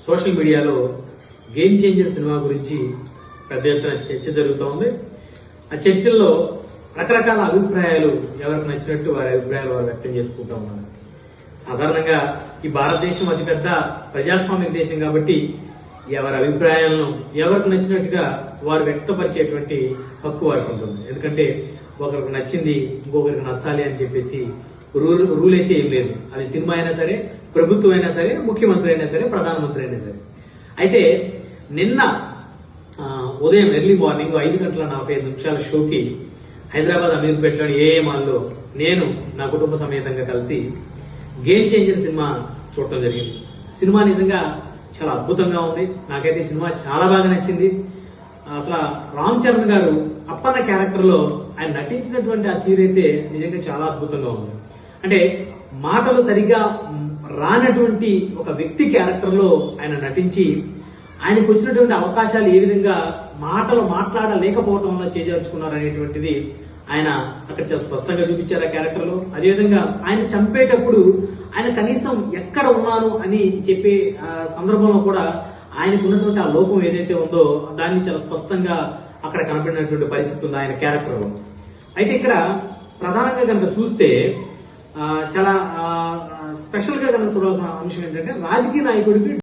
Social మీడియాలో game changer cinema గురించి పెద్ద ఎత్తున చర్చ జరుగుతూ ఉంది. ఆ చర్చల్లో రకరకాల అభిప్రాయాలు ఎవరికి నచ్చినట్టు వారి అభిప్రాయాలు వారు వ్యక్తం చేసుకుంటూ ఉన్నారు. సాధారణంగా ఈ భారతదేశం అతిపెద్ద ప్రజాస్వామిక దేశం కాబట్టి ఎవరి అభిప్రాయాలను ఎవరికి నచ్చినట్టుగా వారు వ్యక్తపరిచేటువంటి హక్కు వారికి ఉంటుంది. ఎందుకంటే ఒకరికి నచ్చింది ఇంకొకరికి నచ్చాలి అని చెప్పేసి రూల్ అయితే ఏం లేదు. అది సినిమా అయినా సరే, ప్రభుత్వం అయినా సరే, ముఖ్యమంత్రి అయినా సరే, ప్రధానమంత్రి అయినా సరే. అయితే నిన్న ఉదయం ఎర్లీ మార్నింగ్ 5:45 షోకి హైదరాబాద్ అమీర్పేటలోని ఏఏ మాల్లో నేను నా కుటుంబ సమేతంగా కలిసి గేమ్ చేంజర్ సినిమా చూడటం జరిగింది. సినిమా నిజంగా చాలా అద్భుతంగా ఉంది. నాకైతే సినిమా చాలా బాగా నచ్చింది. అసలు రామ్ చరణ్ గారు అప్పన్న క్యారెక్టర్ లో ఆయన నటించినటువంటి ఆ తీరైతే నిజంగా చాలా అద్భుతంగా ఉంది. అంటే మాటలు సరిగ్గా రానటువంటి ఒక వ్యక్తి క్యారెక్టర్ లో ఆయన నటించి ఆయనకు వచ్చినటువంటి అవకాశాలు ఏ విధంగా మాటలు మాట్లాడలేకపోవటం వల్ల చేజార్చుకున్నారు అనేటువంటిది ఆయన అక్కడ చాలా స్పష్టంగా చూపించారు ఆ క్యారెక్టర్ లో. అదేవిధంగా ఆయన చంపేటప్పుడు ఆయన కనీసం ఎక్కడ ఉన్నాను అని చెప్పే సందర్భంలో కూడా ఆయనకు ఉన్నటువంటి ఆ లోపం ఏదైతే ఉందో దాన్ని చాలా స్పష్టంగా అక్కడ కనపడినటువంటి పరిస్థితి ఉంది ఆయన క్యారెక్టర్ లో. అయితే ఇక్కడ ప్రధానంగా కనుక చూస్తే చాలా స్పెషల్ గా కనుక చూడాల్సిన అంశం ఏంటంటే రాజకీయ నాయకుడికి